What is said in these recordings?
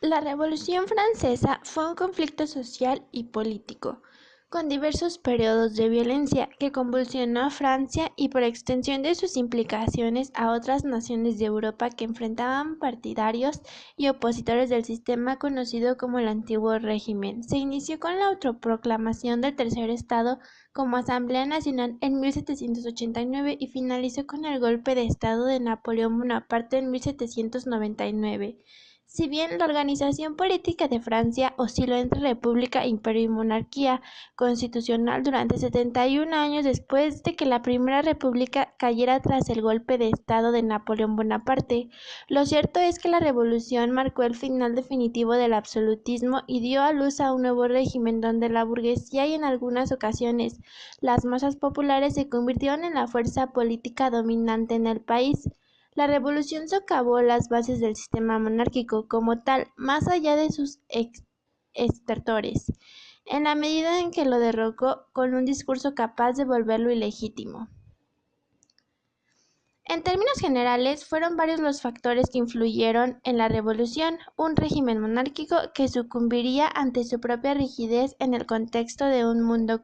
La Revolución Francesa fue un conflicto social y político, con diversos periodos de violencia que convulsionó a Francia y por extensión de sus implicaciones a otras naciones de Europa que enfrentaban partidarios y opositores del sistema conocido como el Antiguo Régimen. Se inició con la autoproclamación del Tercer Estado como Asamblea Nacional en 1789 y finalizó con el golpe de Estado de Napoleón Bonaparte en 1799. Si bien la organización política de Francia osciló entre república, imperio y monarquía constitucional durante 71 años después de que la Primera República cayera tras el golpe de Estado de Napoleón Bonaparte, lo cierto es que la revolución marcó el final definitivo del absolutismo y dio a luz a un nuevo régimen donde la burguesía y en algunas ocasiones las masas populares se convirtieron en la fuerza política dominante en el país. La revolución socavó las bases del sistema monárquico como tal, más allá de sus estertores, en la medida en que lo derrocó con un discurso capaz de volverlo ilegítimo. En términos generales, fueron varios los factores que influyeron en la revolución, un régimen monárquico que sucumbiría ante su propia rigidez en el contexto de un mundo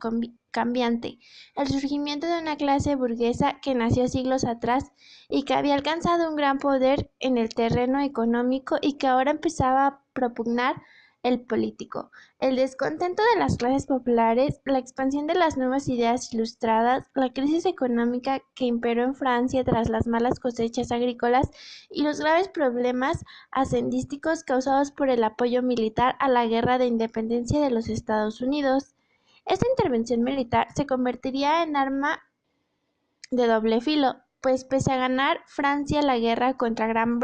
cambiante, el surgimiento de una clase burguesa que nació siglos atrás y que había alcanzado un gran poder en el terreno económico y que ahora empezaba a propugnar el político, el descontento de las clases populares, la expansión de las nuevas ideas ilustradas, la crisis económica que imperó en Francia tras las malas cosechas agrícolas y los graves problemas hacendísticos causados por el apoyo militar a la guerra de independencia de los Estados Unidos. Esta intervención militar se convertiría en arma de doble filo, pues pese a ganar Francia la guerra contra Gran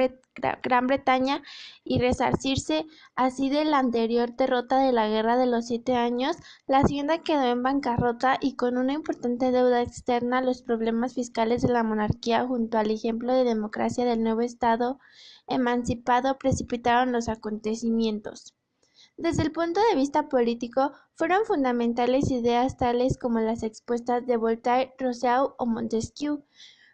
Bretaña y resarcirse así de la anterior derrota de la Guerra de los 7 Años, la hacienda quedó en bancarrota y con una importante deuda externa. Los problemas fiscales de la monarquía junto al ejemplo de democracia del nuevo Estado emancipado precipitaron los acontecimientos. Desde el punto de vista político, fueron fundamentales ideas tales como las expuestas de Voltaire, Rousseau o Montesquieu,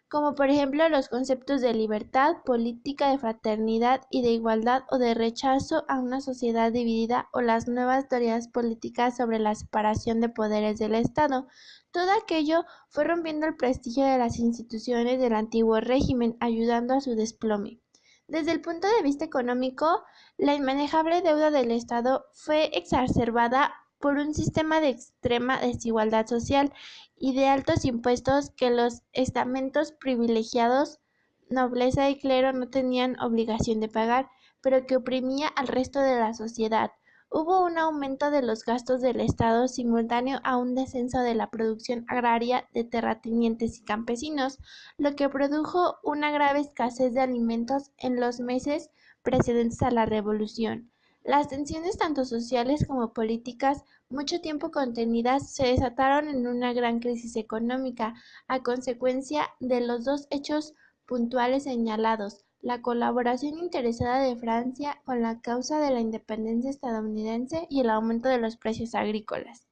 como por ejemplo los conceptos de libertad, política de fraternidad y de igualdad o de rechazo a una sociedad dividida o las nuevas teorías políticas sobre la separación de poderes del Estado. Todo aquello fue rompiendo el prestigio de las instituciones del antiguo régimen, ayudando a su desplome. Desde el punto de vista económico, la inmanejable deuda del Estado fue exacerbada por un sistema de extrema desigualdad social y de altos impuestos que los estamentos privilegiados, nobleza y clero no tenían obligación de pagar, pero que oprimía al resto de la sociedad. Hubo un aumento de los gastos del Estado simultáneo a un descenso de la producción agraria de terratenientes y campesinos, lo que produjo una grave escasez de alimentos en los meses precedentes a la Revolución. Las tensiones tanto sociales como políticas, mucho tiempo contenidas, se desataron en una gran crisis económica, a consecuencia de los dos hechos puntuales señalados: la colaboración interesada de Francia con la causa de la independencia estadounidense y el aumento de los precios agrícolas.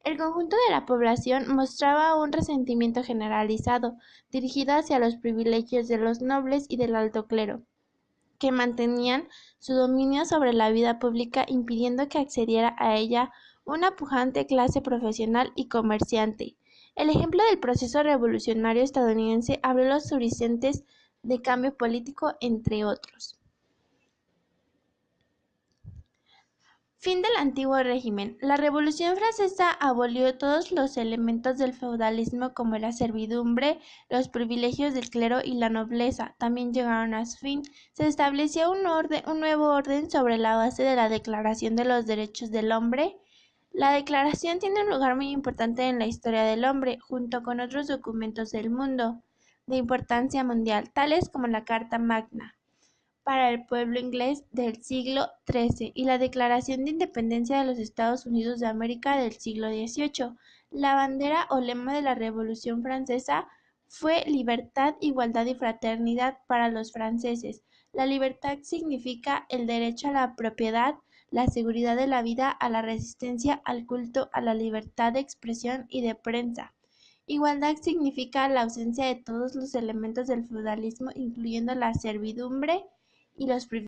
El conjunto de la población mostraba un resentimiento generalizado, dirigido hacia los privilegios de los nobles y del alto clero, que mantenían su dominio sobre la vida pública, impidiendo que accediera a ella una pujante clase profesional y comerciante. El ejemplo del proceso revolucionario estadounidense abrió los horizontes de cambio político, entre otros. Fin del antiguo régimen. La Revolución Francesa abolió todos los elementos del feudalismo como la servidumbre, los privilegios del clero y la nobleza. También llegaron a su fin. Se estableció un nuevo orden sobre la base de la Declaración de los Derechos del Hombre. La declaración tiene un lugar muy importante en la historia del hombre, junto con otros documentos del mundo de importancia mundial, tales como la Carta Magna para el pueblo inglés del siglo XIII y la Declaración de Independencia de los Estados Unidos de América del siglo XVIII. La bandera o lema de la Revolución Francesa fue libertad, igualdad y fraternidad para los franceses. La libertad significa el derecho a la propiedad, la seguridad de la vida, a la resistencia, al culto, a la libertad de expresión y de prensa. Igualdad significa la ausencia de todos los elementos del feudalismo, incluyendo la servidumbre y los privilegios.